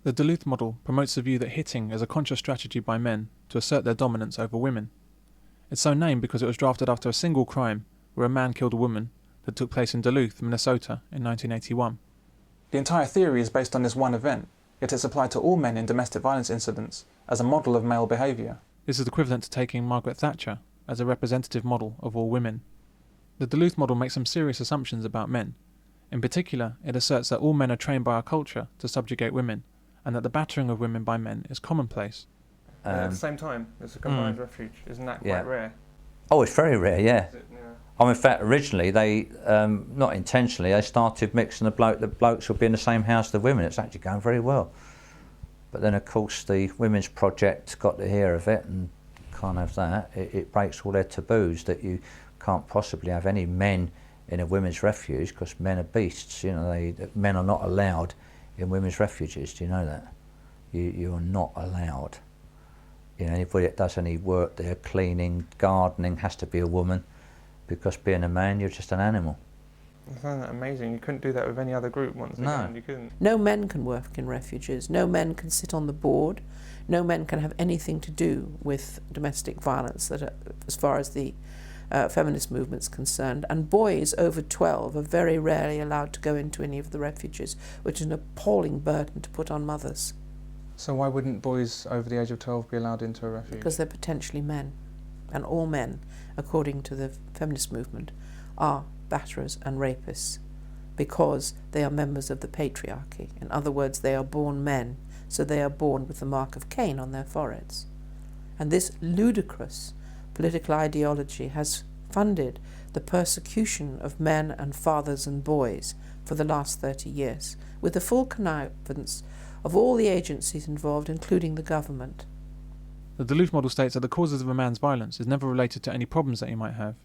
The Duluth model promotes the view that hitting is a conscious strategy by men to assert their dominance over women. It's so named because it was drafted after a single crime where a man killed a woman that took place in Duluth, Minnesota in 1981. The entire theory is based on this one event, yet it's applied to all men in domestic violence incidents as a model of male behaviour. This is equivalent to taking Margaret Thatcher as a representative model of all women. The Duluth model makes some serious assumptions about men. In particular, it asserts that all men are trained by our culture to subjugate women, and that the battering of women by men is commonplace. At the same time, it's a combined refuge. Isn't that quite rare? Oh, it's very rare, yeah. Yeah. Oh, in fact, originally they, not intentionally, they started mixing the blokes would be in the same house as the women. It's actually going very well. But then, of course, the Women's Project got to hear of it and can't have that. It breaks all their taboos that you can't possibly have any men in a women's refuge because men are beasts. You know, men are not allowed in women's refuges. Do you know that? You are not allowed. You know, anybody that does any work there, cleaning, gardening, has to be a woman, because being a man, you're just an animal. I find that amazing. You couldn't do that with any other group once again. You couldn't. No men can work in refuges. No men can sit on the board. No men can have anything to do with domestic violence, as far as the feminist movement's concerned. And boys over 12 are very rarely allowed to go into any of the refuges, which is an appalling burden to put on mothers. So why wouldn't boys over the age of 12 be allowed into a refuge? Because they're potentially men. And all men, according to the feminist movement, are batterers and rapists because they are members of the patriarchy. In other words, they are born men, so they are born with the mark of Cain on their foreheads. And this ludicrous political ideology has funded the persecution of men and fathers and boys for the last 30 years, with the full connivance of all the agencies involved, including the government. The Duluth model states that the causes of a man's violence is never related to any problems that he might have,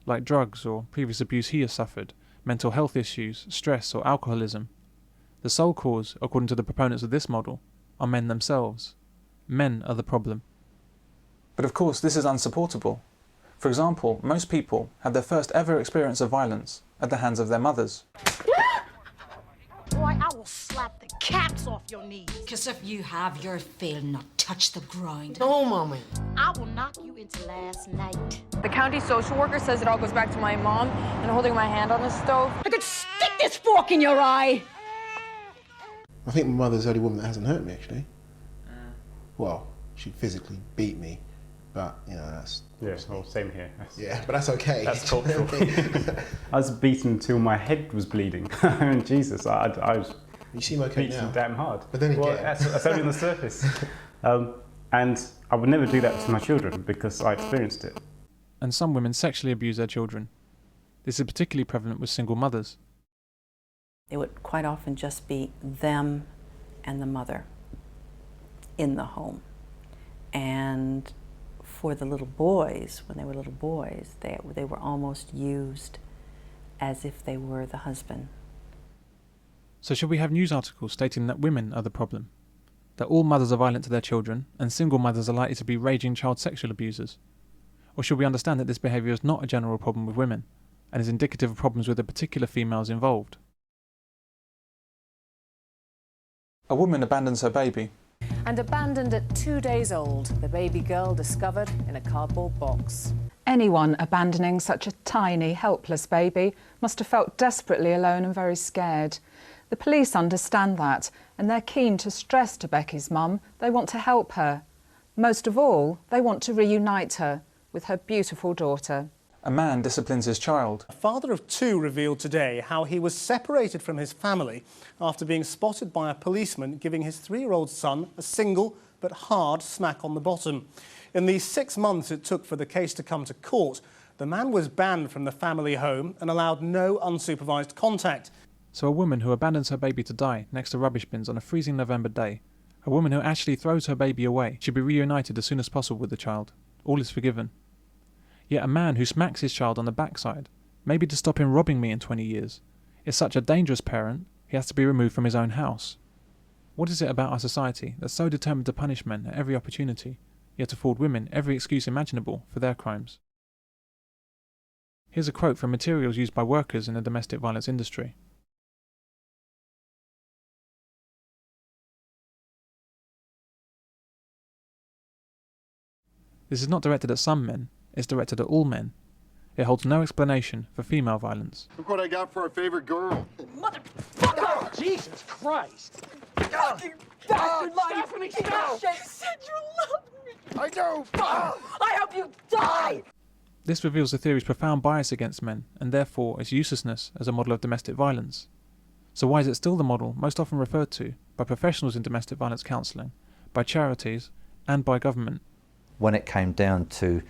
like drugs or previous abuse he has suffered, mental health issues, stress or alcoholism. The sole cause, according to the proponents of this model, are men themselves. Men are the problem. But of course this is unsupportable. For example, most people have their first ever experience of violence at the hands of their mothers. Boy, I will slap the caps off your knees. Because if you have your fill, not touch the ground. No, Mommy. I will knock you into last night. The county social worker says it all goes back to my mom and holding my hand on the stove. I could stick this fork in your eye. I think my mother's the only woman that hasn't hurt me, actually. Well, she physically beat me, but, you know, that's... Yeah, well, same here. Yeah, but that's okay. That's cultural. I was beaten until my head was bleeding. I mean, Jesus, I was you seem okay beaten now. damn hard. But then again... Well, that's only on the surface. And I would never do that to my children because I experienced it. And some women sexually abuse their children. This is particularly prevalent with single mothers. It would quite often just be them and the mother in the home. And for the little boys, when they were little boys, they were almost used as if they were the husband. So should we have news articles stating that women are the problem? That all mothers are violent to their children and single mothers are likely to be raging child sexual abusers? Or should we understand that this behaviour is not a general problem with women and is indicative of problems with the particular females involved? A woman abandons her baby. And abandoned at 2 days old, the baby girl discovered in a cardboard box. Anyone abandoning such a tiny, helpless baby must have felt desperately alone and very scared. The police understand that, and they're keen to stress to Becky's mum they want to help her. Most of all, they want to reunite her with her beautiful daughter. A man disciplines his child. A father of two revealed today how he was separated from his family after being spotted by a policeman giving his 3-year-old son a single but hard smack on the bottom. In the 6 months it took for the case to come to court, the man was banned from the family home and allowed no unsupervised contact. So a woman who abandons her baby to die next to rubbish bins on a freezing November day, a woman who actually throws her baby away, should be reunited as soon as possible with the child. All is forgiven. Yet a man who smacks his child on the backside, maybe to stop him robbing me in 20 years, is such a dangerous parent, he has to be removed from his own house. What is it about our society that's so determined to punish men at every opportunity, yet afford women every excuse imaginable for their crimes? Here's a quote from materials used by workers in the domestic violence industry. This is not directed at some men, it's directed at all men. It holds no explanation for female violence. Look what I got for our favorite girl. Motherfucker! Oh, Jesus Christ! Fucking bastard! Stephanie, stop! You said you loved me! I do! I hope you die! This reveals the theory's profound bias against men, and therefore its uselessness as a model of domestic violence. So why is it still the model most often referred to by professionals in domestic violence counselling, by charities, and by government? When it came down to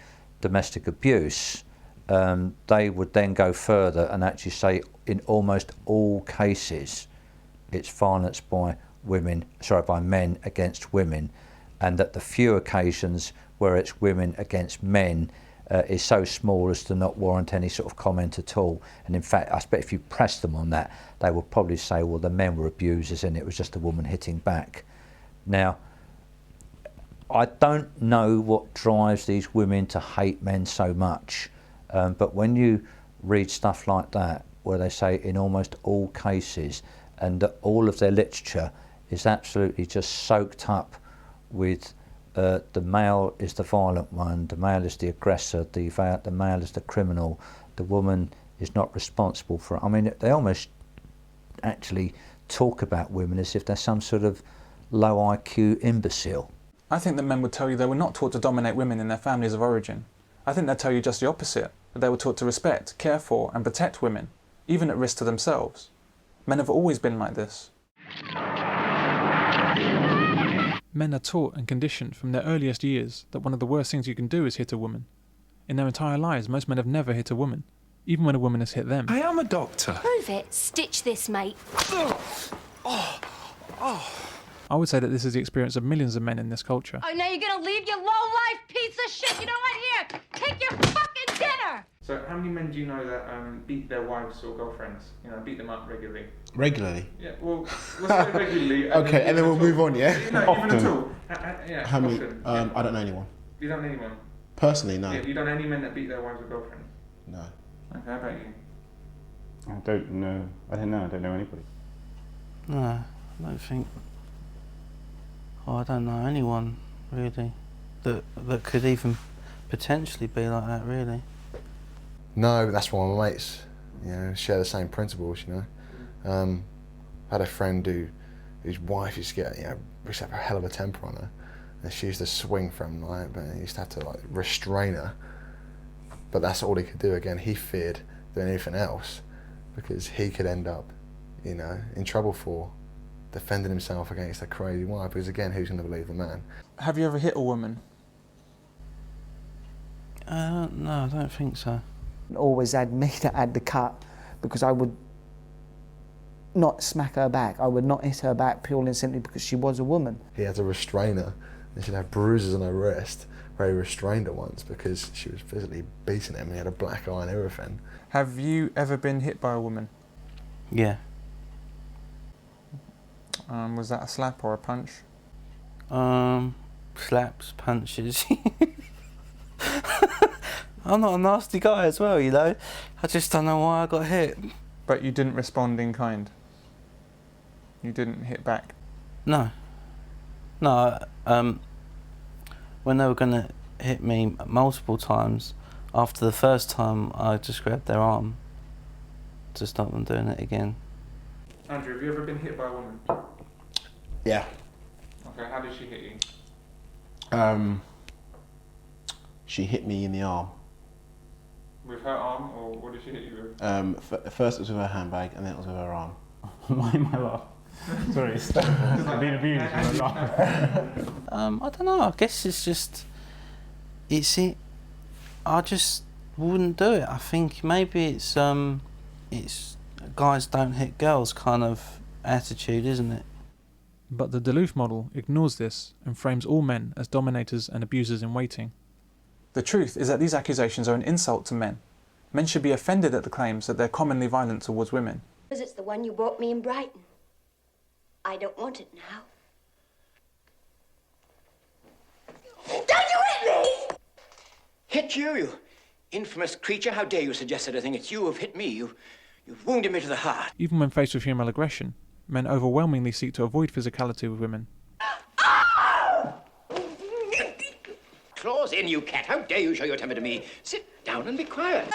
domestic abuse, they would then go further and actually say in almost all cases it's violence by men against women, and that the few occasions where it's women against men is so small as to not warrant any sort of comment at all. And in fact, I expect if you press them on that, they will probably say, well, the men were abusers and it was just a woman hitting back. Now, I don't know what drives these women to hate men so much, but when you read stuff like that, where they say in almost all cases, and that all of their literature is absolutely just soaked up with the male is the violent one, the male is the aggressor, the male is the criminal, the woman is not responsible for it. I mean, they almost actually talk about women as if they're some sort of low IQ imbecile. I think that men would tell you they were not taught to dominate women in their families of origin. I think they'd tell you just the opposite, that they were taught to respect, care for and protect women, even at risk to themselves. Men have always been like this. Men are taught and conditioned from their earliest years that one of the worst things you can do is hit a woman. In their entire lives, most men have never hit a woman, even when a woman has hit them. I am a doctor. Prove it. Stitch this, mate. I would say that this is the experience of millions of men in this culture. Oh, now you're gonna leave, you low-life piece of shit! You know what? Here, take your fucking dinner! So how many men do you know that beat their wives or girlfriends? You know, beat them up regularly? Regularly? Yeah, well, let's say regularly. Okay, and then we'll move on, yeah? No, even at all. Yeah, How many? often. I don't know anyone. You don't know anyone? Personally, no. Yeah, you don't know any men that beat their wives or girlfriends? No. Okay, how about you? I don't know. I don't know anybody. No, I don't think. Oh, I don't know anyone really that could even potentially be like that. Really. No, that's why my mates, share the same principles. I had a friend whose wife used to get, used to have a hell of a temper on her, and she used to swing from but he used to have to restrain her. But that's all he could do. Again, he feared doing anything else because he could end up, in trouble for defending himself against a crazy wife. Because again, who's going to believe the man? Have you ever hit a woman? No, I don't think so. Always had me to add the cut because I would not smack her back. I would not hit her back purely and simply because she was a woman. He had to restrain her, and she'd have bruises on her wrist where he restrained her once because she was physically beating him and he had a black eye and everything. Have you ever been hit by a woman? Yeah. Was that a slap or a punch? Slaps, punches. I'm not a nasty guy as well, I just don't know why I got hit. But you didn't respond in kind? You didn't hit back? No. When they were going to hit me multiple times, after the first time I just grabbed their arm to stop them doing it again. Andrew, have you ever been hit by a woman? Yeah. Okay, how did she hit you? She hit me in the arm. With her arm, or what did she hit you with? First it was with her handbag, and then it was with her arm. Why am I laughing? Sorry, I'm being abused. I don't know. I guess it's just, I just wouldn't do it. I think maybe it's guys don't hit girls kind of attitude, isn't it? But the Duluth model ignores this and frames all men as dominators and abusers in waiting. The truth is that these accusations are an insult to men. Men should be offended at the claims that they're commonly violent towards women. Because it's the one you bought me in Brighton. I don't want it now. Don't you hit me! Hit you, you infamous creature. How dare you suggest such a thing? It's you who've hit me. You've wounded me to the heart. Even when faced with female aggression, men overwhelmingly seek to avoid physicality with women. Claws paws. In, you cat. How dare you show your temper to me? Sit down and be quiet.